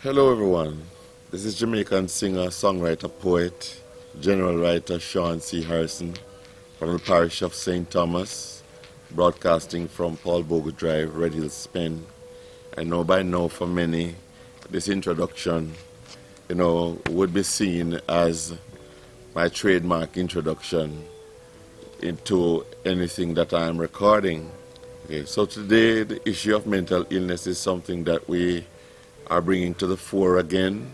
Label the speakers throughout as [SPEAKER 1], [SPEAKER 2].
[SPEAKER 1] Hello everyone, this is Jamaican singer, songwriter, poet, general writer Sean C. Harrison from the parish of St. Thomas, broadcasting from Paul Bogle Drive, Red Hills, Spain. I know by now for many this introduction, would be seen as my trademark introduction into anything that I'm recording. Okay, so today the issue of mental illness is something that we are bringing to the fore again.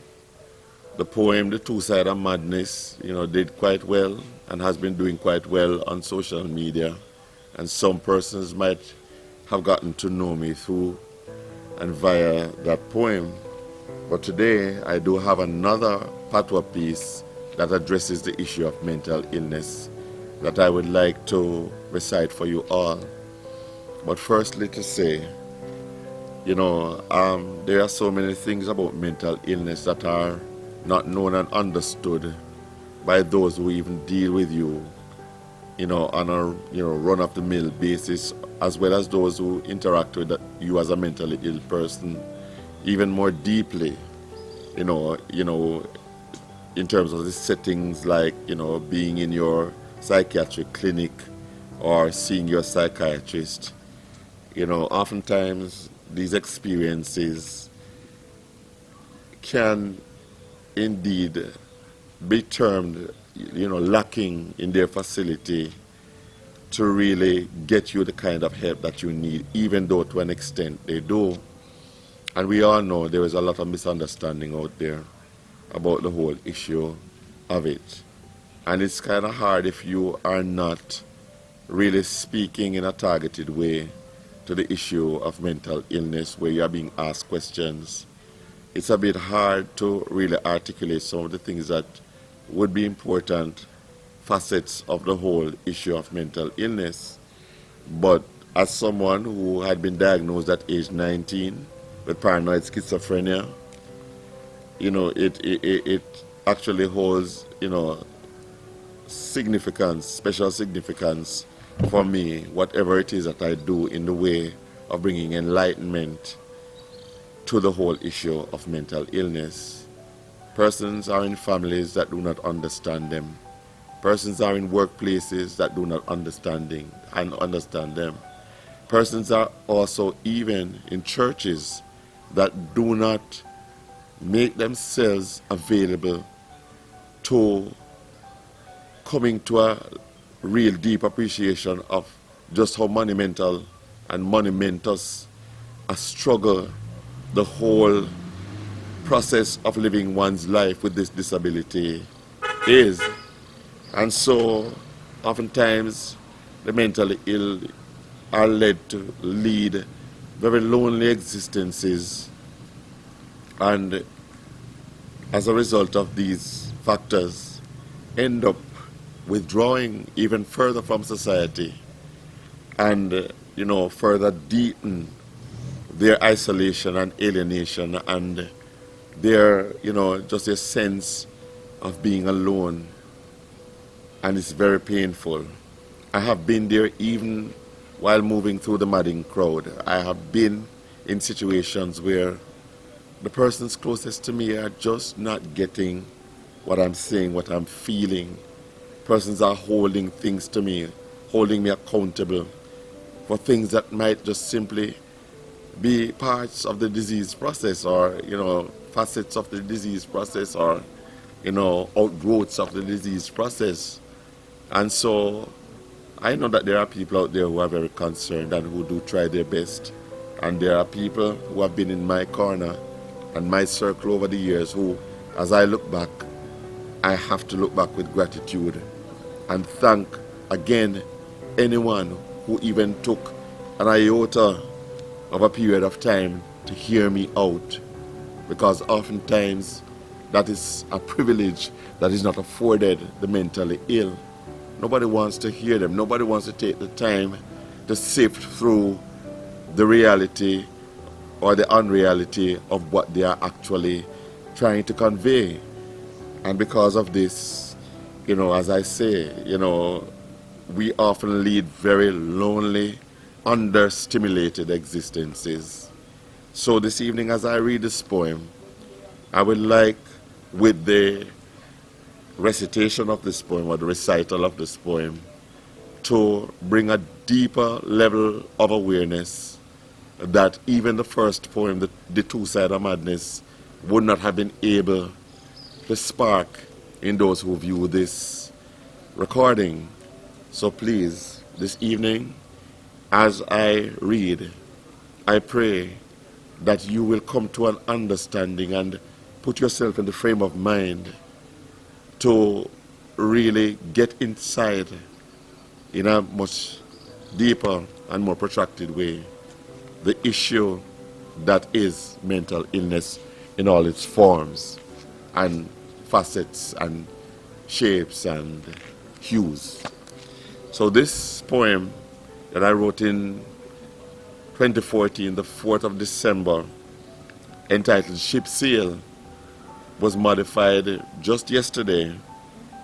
[SPEAKER 1] The poem, The Two Sides of Madness, did quite well and has been doing quite well on social media. And some persons might have gotten to know me through and via that poem. But today I do have another patois piece that addresses the issue of mental illness that I would like to recite for you all. But firstly to say, there are so many things about mental illness that are not known and understood by those who even deal with you, on a run-of-the-mill basis, as well as those who interact with you as a mentally ill person, even more deeply, in terms of the settings like, being in your psychiatric clinic or seeing your psychiatrist. Oftentimes these experiences can indeed be termed, lacking in their facility to really get you the kind of help that you need, even though to an extent they do. And we all know there is a lot of misunderstanding out there about the whole issue of it. And it's kind of hard if you are not really speaking in a targeted way to the issue of mental illness, where you are being asked questions. It's a bit hard to really articulate some of the things that would be important facets of the whole issue of mental illness. But as someone who had been diagnosed at age 19 with paranoid schizophrenia, it actually holds, significance, special significance for me, whatever it is that I do in the way of bringing enlightenment to the whole issue of mental illness. Persons are in families that do not understand them. Persons are in workplaces that do not understand them. Persons are also even in churches that do not make themselves available to coming to a real deep appreciation of just how monumental and monumentous a struggle the whole process of living one's life with this disability is. And so oftentimes the mentally ill are led to lead very lonely existences, and as a result of these factors end up withdrawing even further from society and, further deepen their isolation and alienation and their, just a sense of being alone. And it's very painful. I have been there even while moving through the madding crowd. I have been in situations where the persons closest to me are just not getting what I'm saying, what I'm feeling. Persons are holding things to me, holding me accountable for things that might just simply be parts of the disease process, or, facets of the disease process, or, outgrowths of the disease process. And so I know that there are people out there who are very concerned and who do try their best. And there are people who have been in my corner and my circle over the years who, as I look back, I have to look back with gratitude and thank again anyone who even took an iota of a period of time to hear me out, because oftentimes that is a privilege that is not afforded the mentally ill. Nobody wants to hear them. Nobody wants to take the time to sift through the reality or the unreality of what they are actually trying to convey. And because of this, as I say, we often lead very lonely, understimulated existences. So this evening, as I read this poem, I would like, with the recitation of this poem or the recital of this poem, to bring a deeper level of awareness that even the first poem, the Two-Sided Madness, would not have been able to spark in those who view this recording. So please, this evening, as I read, I pray that you will come to an understanding and put yourself in the frame of mind to really get inside in a much deeper and more protracted way the issue that is mental illness in all its forms and facets and shapes and hues. So this poem that I wrote in 2014, the 4th of December, entitled Ship Sail, was modified just yesterday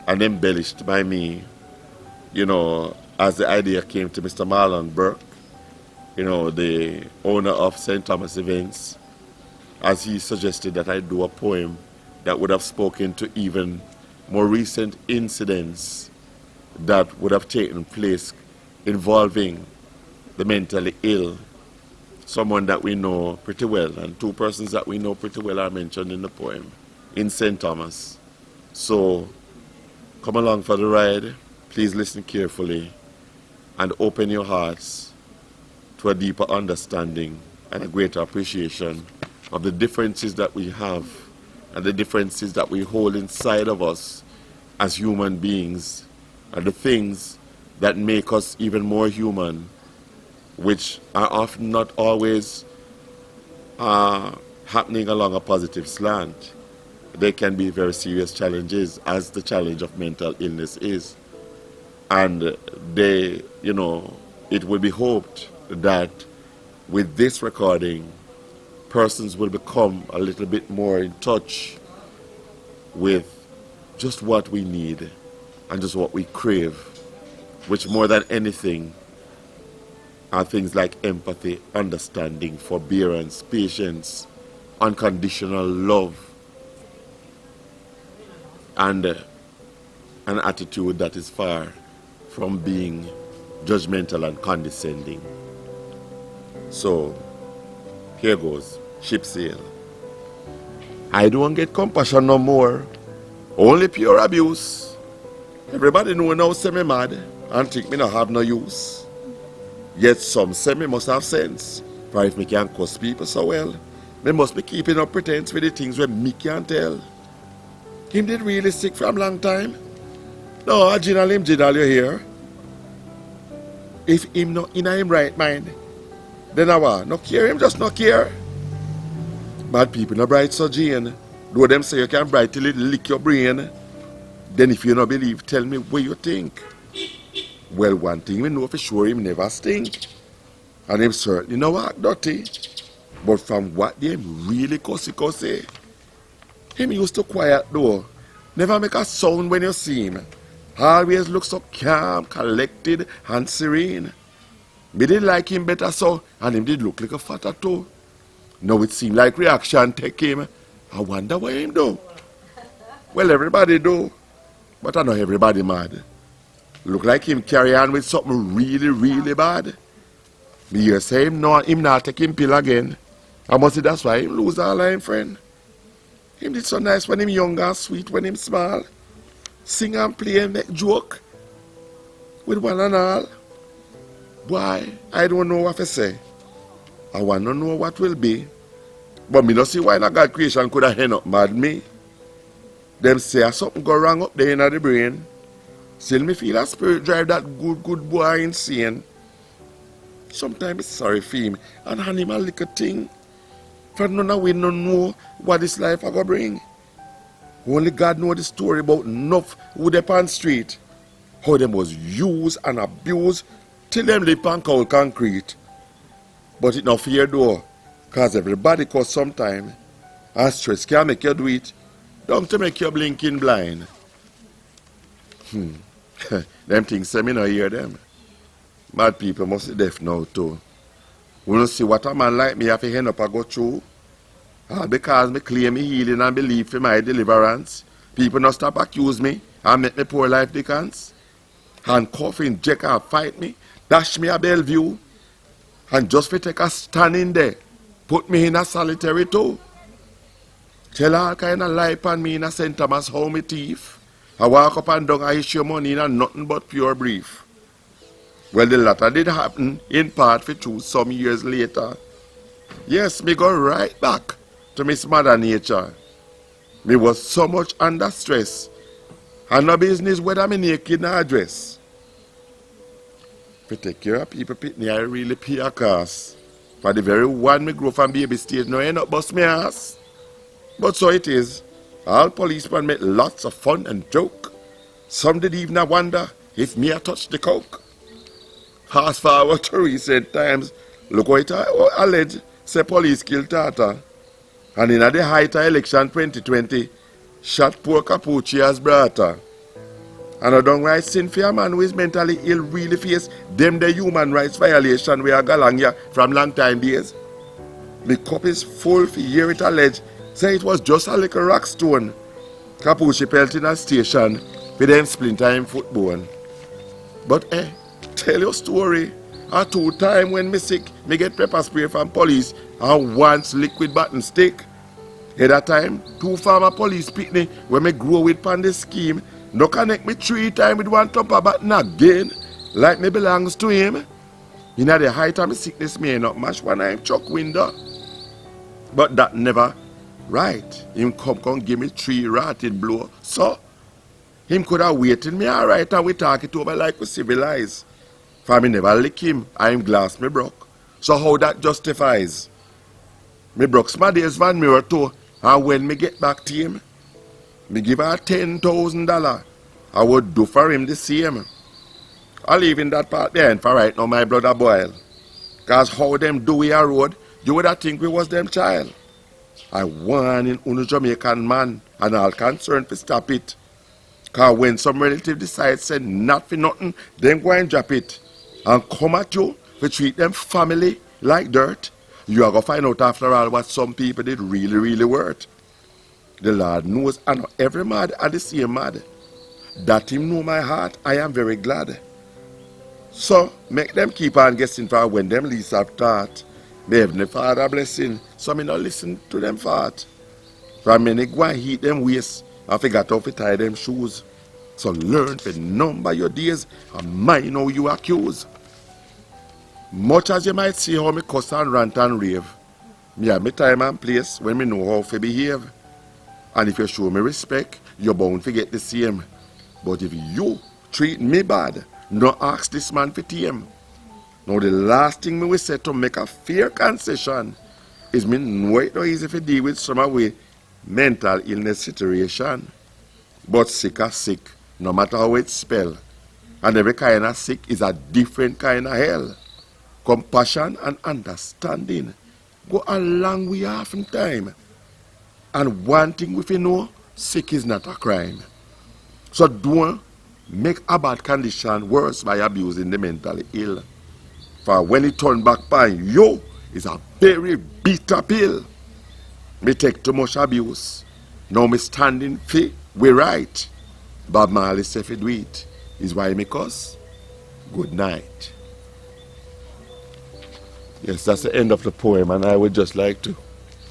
[SPEAKER 1] and embellished by me, as the idea came to Mr. Marlon Burke, the owner of St. Thomas Events, as he suggested that I do a poem that would have spoken to even more recent incidents that would have taken place involving the mentally ill, someone that we know pretty well, and two persons that we know pretty well are mentioned in the poem in St. Thomas. So come along for the ride. Please listen carefully and open your hearts to a deeper understanding and a greater appreciation of the differences that we have and the differences that we hold inside of us as human beings, and the things that make us even more human, which are often not always happening along a positive slant. They can be very serious challenges, as the challenge of mental illness is. And it will be hoped that with this recording, persons will become a little bit more in touch with just what we need and just what we crave, which more than anything are things like empathy, understanding, forbearance, patience, unconditional love, and an attitude that is far from being judgmental and condescending. So, here goes, Ship Sail. I don't get compassion no more, only pure abuse. Everybody know now say me mad and think me not have no use. Yet some say me must have sense, for if me can cuss people so well, me must be keeping up pretense with the things where me can't tell. Him did really sick from long time? No, original him did all you hear. If him not in him right mind, then I what? No care him, just no care. Bad people no bright so Jane. Though them say you can bright till it lick your brain. Then if you no believe, tell me what you think. Well, one thing we know for sure, him never stink. And him certainly no act dirty. But from what them really cussy, him used to quiet though. Never make a sound when you see him. Always look so calm, collected, and serene. Me did like him better so, and him did look like a fatter too. Now it seem like reaction take him. I wonder why him do. Well, everybody do. But I know everybody mad. Look like him carry on with something really, really bad. Me hear say him not take him pill again. I must say that's why him lose all of him friend. Him did so nice when him young and sweet when him small. Sing and play and make joke with one and all. Why? I don't know what to say. I want to know what will be. But me not see why not God creation could have end up mad me. Them say something go wrong up there in the brain. Still me feel a spirit drive that good boy insane. Sometimes it's sorry for him and hand him a little thing. For none of we don't know what this life I go bring. Only God know the story about enough who they on street. How them was used and abused till them live on cold concrete. But it not fear though, cause everybody cause sometime. And stress can make you do it. Don't to make you blinking blind. Them things say me not hear them. Mad people must be deaf now too. We don't see what a man like me have to end up and go through. All because me claim me healing and belief in my deliverance. People not stop accuse me and make me poor life decans. Handcuffing, Jack and fight me, dash me a Bellevue, and just for take a stand in there, put me in a solitary too. Tell all kind of lie upon me in a St. Thomas how me thief. I walk up and down, I issue money in a nothing but pure brief. Well, the latter did happen in part for true some years later. Yes, me go right back to Miss Mother Nature. Me was so much under stress, and no business whether me naked or dress. To take care of people, Pitney, I really pay a cost. For the very one me grow from baby stage, no end up bust me ass. But so it is. All policemen make lots of fun and joke. Some did even wonder if me a touch the coke. Fast forward to recent times, look what it alleged, say police killed Tata. And in the height of election 2020, shot poor Capucci as brother. And I don't right sin for a man who is mentally ill really face them the human rights violation we are galang here from long time days. The cup is full for hear it alleged, say it was just a little rock stone. Capucci pelt in a station with them splinter in foot bone. But tell your story. A 2 times when me sick, me get pepper spray from police and once liquid button stick. At that time, 2 former police Pitney when me grow with pan the scheme, no connect me 3 times with one thumper button again, like me belongs to him. In the height of my sickness, me not match one I'm chuck window. But that never right. Him come give me 3 rotted blow. So, him could have waited me alright and we talk it over like we civilize. For me never lick him, I'm glass me broke. So how that justifies? Me broke Smaddy's van mirror too, and when me get back to him, me give her $10,000. I would do for him the same. I leave in that part behind for right now my blood a boil. Cause how them do we a road, you would have think we was them child. I warn in unu Jamaican man and all concerned to stop it. Cause when some relative decide say not for nothing, then go and drop it. And come at you to treat them family like dirt. You are going to find out after all what some people did really worth. The Lord knows I know every mad are the same mad. That him know my heart, I am very glad. So, make them keep on guessing for when them least have thought. The Heavenly Father blessing, so me not listen to them fart. For many go and heat them waist, and forgot how to tie them shoes. So learn to number your days and mind how you accuse. Much as you might see how me cuss and rant and rave, me have me time and place when me know how to behave. And if you show me respect, you're bound to get the same. But if you treat me bad, no ask this man for tame. Now the last thing me will say to make a fair concession is me know it not easy to deal with some of the mental illness situation. But sick are sick, no matter how it's spelled. And every kind of sick is a different kind of hell. Compassion and understanding go a long way often time. And one thing we know, sick is not a crime. So don't make a bad condition worse by abusing the mentally ill. For when it turn back by you, it's a very bitter pill. Me take too much abuse. Now me standing fit, we right. Bob Marley said if you do it, is why me cuss. Good night. Yes, that's the end of the poem, and I would just like to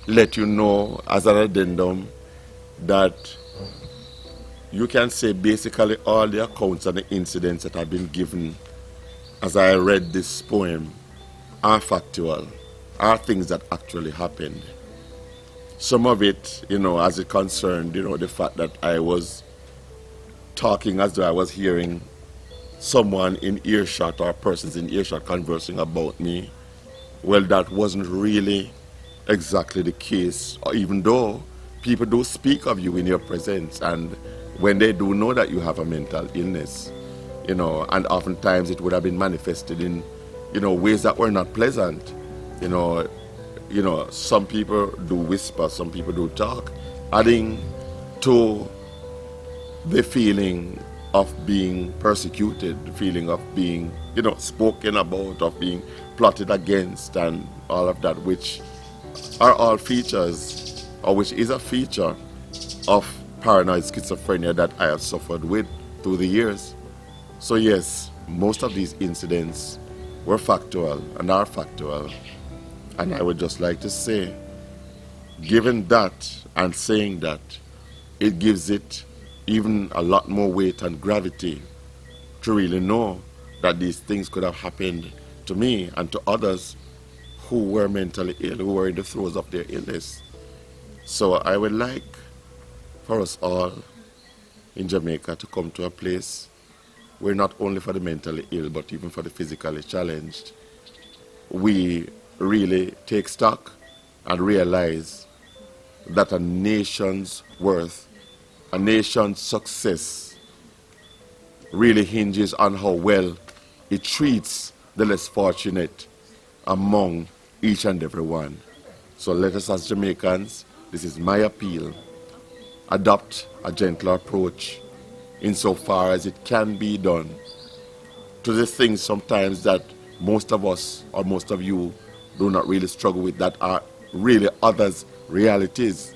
[SPEAKER 1] let you know as an addendum that you can say basically all the accounts and the incidents that have been given as I read this poem are factual, are things that actually happened. Some of it, as it concerned, the fact that I was talking as though I was hearing someone in earshot or persons in earshot conversing about me. Well, that wasn't really exactly the case, even though people do speak of you in your presence, and when they do know that you have a mental illness, and oftentimes it would have been manifested in, ways that were not pleasant. Some people do whisper, some people do talk, adding to the feeling of being persecuted, the feeling of being, spoken about, of being plotted against, and all of that, which are all features, or which is a feature of paranoid schizophrenia that I have suffered with through the years. So yes, most of these incidents were factual and are factual. And I would just like to say, given that and saying that, it gives it even a lot more weight and gravity to really know that these things could have happened to me and to others who were mentally ill, who were in the throes of their illness. So I would like for us all in Jamaica to come to a place where not only for the mentally ill, but even for the physically challenged, we really take stock and realize that a nation's worth, a nation's success really hinges on how well it treats the less fortunate among each and every one. So let us as Jamaicans, this is my appeal, adopt a gentler approach insofar as it can be done to the things sometimes that most of us or most of you do not really struggle with, that are really others' realities.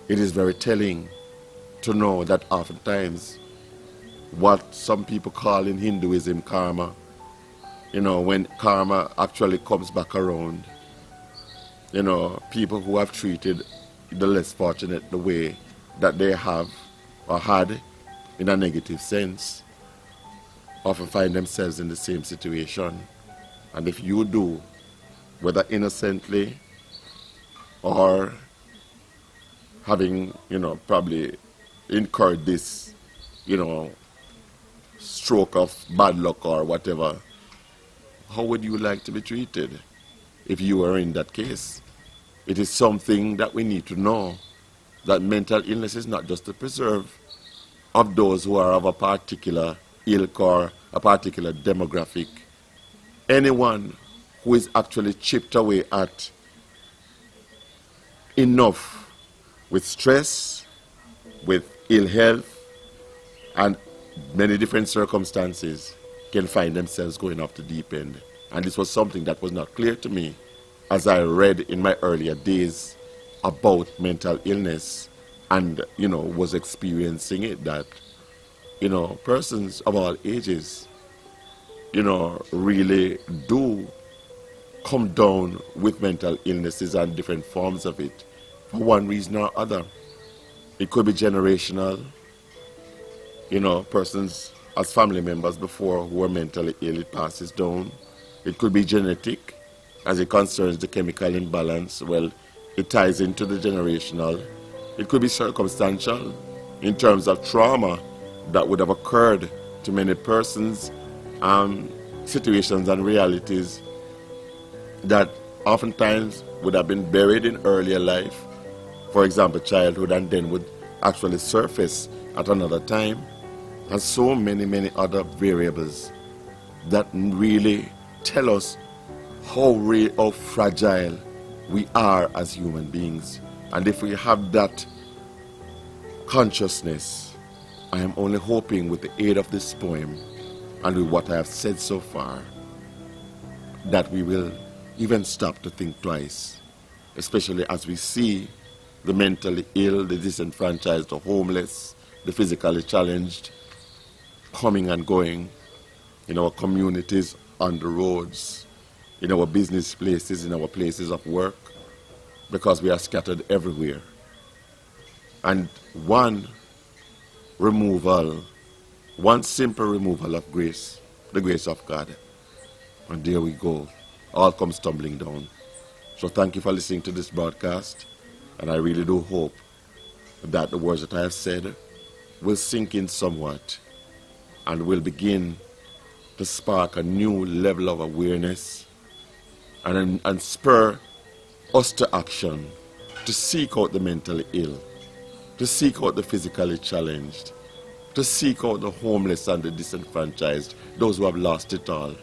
[SPEAKER 1] It is very telling to know that oftentimes what some people call in Hinduism karma, when karma actually comes back around, people who have treated the less fortunate the way that they have or had in a negative sense often find themselves in the same situation. And if you do, whether innocently or having, probably incurred this, stroke of bad luck or whatever, how would you like to be treated if you were in that case? It is something that we need to know, that mental illness is not just the preserve of those who are of a particular ilk or a particular demographic. Anyone who is actually chipped away at enough with stress, with ill health, and many different circumstances can find themselves going off the deep end. And this was something that was not clear to me as I read in my earlier days about mental illness and, was experiencing it, that, persons of all ages, really do come down with mental illnesses and different forms of it for one reason or other. It could be generational, persons as family members before who were mentally ill, it passes down. It could be genetic, as it concerns the chemical imbalance. Well, it ties into the generational. It could be circumstantial in terms of trauma that would have occurred to many persons, situations and realities that oftentimes would have been buried in earlier life, for example, childhood, and then would actually surface at another time, and so many other variables that really tell us how fragile we are as human beings. And if we have that consciousness, I am only hoping with the aid of this poem and with what I have said so far, that we will even stop to think twice, especially as we see the mentally ill, the disenfranchised, the homeless, the physically challenged coming and going in our communities, on the roads, in our business places, in our places of work, because we are scattered everywhere. And one simple removal of grace, the grace of God, and there we go, all comes tumbling down. So thank you for listening to this broadcast, and I really do hope that the words that I have said will sink in somewhat and will begin to spark a new level of awareness and spur us to action, to seek out the mentally ill, to seek out the physically challenged, to seek out the homeless and the disenfranchised, those who have lost it all,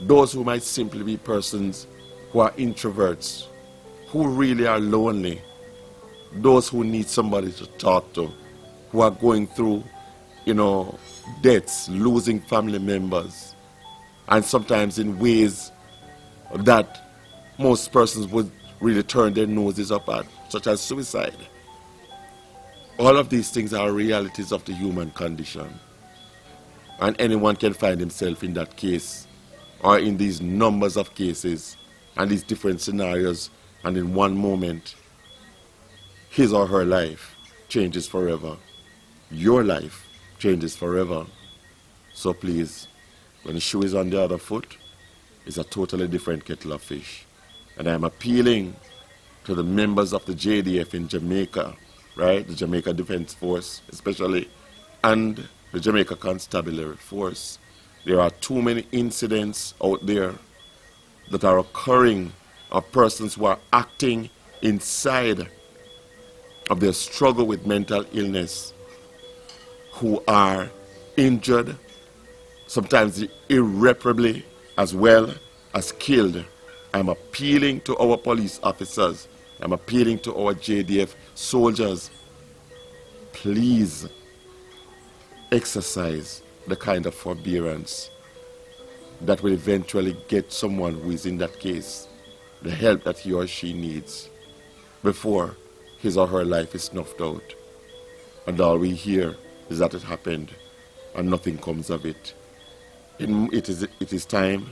[SPEAKER 1] those who might simply be persons who are introverts, who really are lonely, those who need somebody to talk to, who are going through, deaths, losing family members, and sometimes in ways that most persons would really turn their noses up at, such as suicide. All of these things are realities of the human condition. And anyone can find himself in that case, or in these numbers of cases, and these different scenarios, and in one moment, his or her life changes forever. Your life changes forever. So please, when the shoe is on the other foot, it's a totally different kettle of fish. And I'm appealing to the members of the JDF in Jamaica, right? The Jamaica Defense Force especially, and the Jamaica Constabulary Force. There are too many incidents out there that are occurring of persons who are acting inside of their struggle with mental illness, who are injured, sometimes irreparably, as well as killed. I'm appealing to our police officers. I'm appealing to our JDF soldiers. Please exercise the kind of forbearance that will eventually get someone who is in that case the help that he or she needs before his or her life is snuffed out. And all we hear is that it happened and nothing comes of it. It is time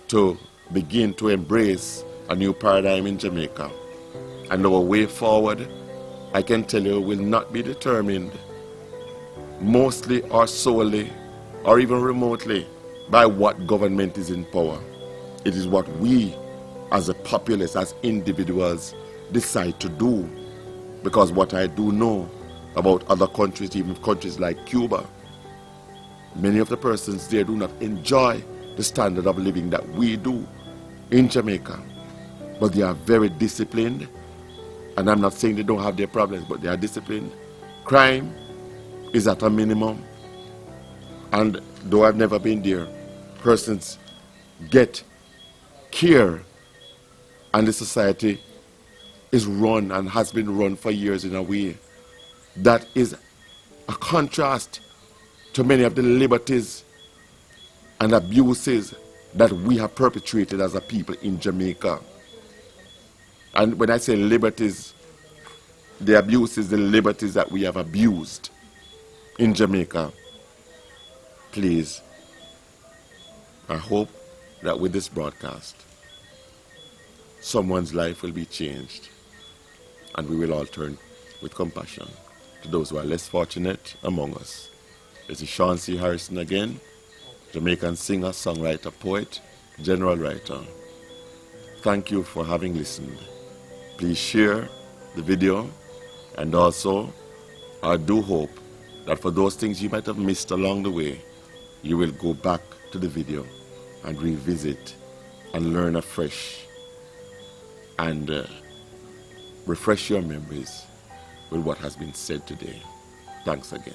[SPEAKER 1] to begin to embrace a new paradigm in Jamaica. And our way forward, I can tell you, will not be determined mostly or solely or even remotely by what government is in power. It is what we as a populace, as individuals, decide to do. Because what I do know about other countries, even countries like Cuba, many of the persons there do not enjoy the standard of living that we do in Jamaica. But they are very disciplined, and I'm not saying they don't have their problems, but they are disciplined. Crime is at a minimum, and though I've never been there, persons get care, and the society is run and has been run for years in a way that is a contrast to many of the liberties and abuses that we have perpetrated as a people in Jamaica. And when I say liberties, the abuses, the liberties that we have abused in Jamaica. Please, I hope that with this broadcast, someone's life will be changed, and we will all turn with compassion to those who are less fortunate among us. This is Sean C. Harrison again, Jamaican singer, songwriter, poet, general writer. Thank you for having listened. Please share the video, and also I do hope that for those things you might have missed along the way, you will go back to the video and revisit and learn afresh and refresh your memories with what has been said today. Thanks again.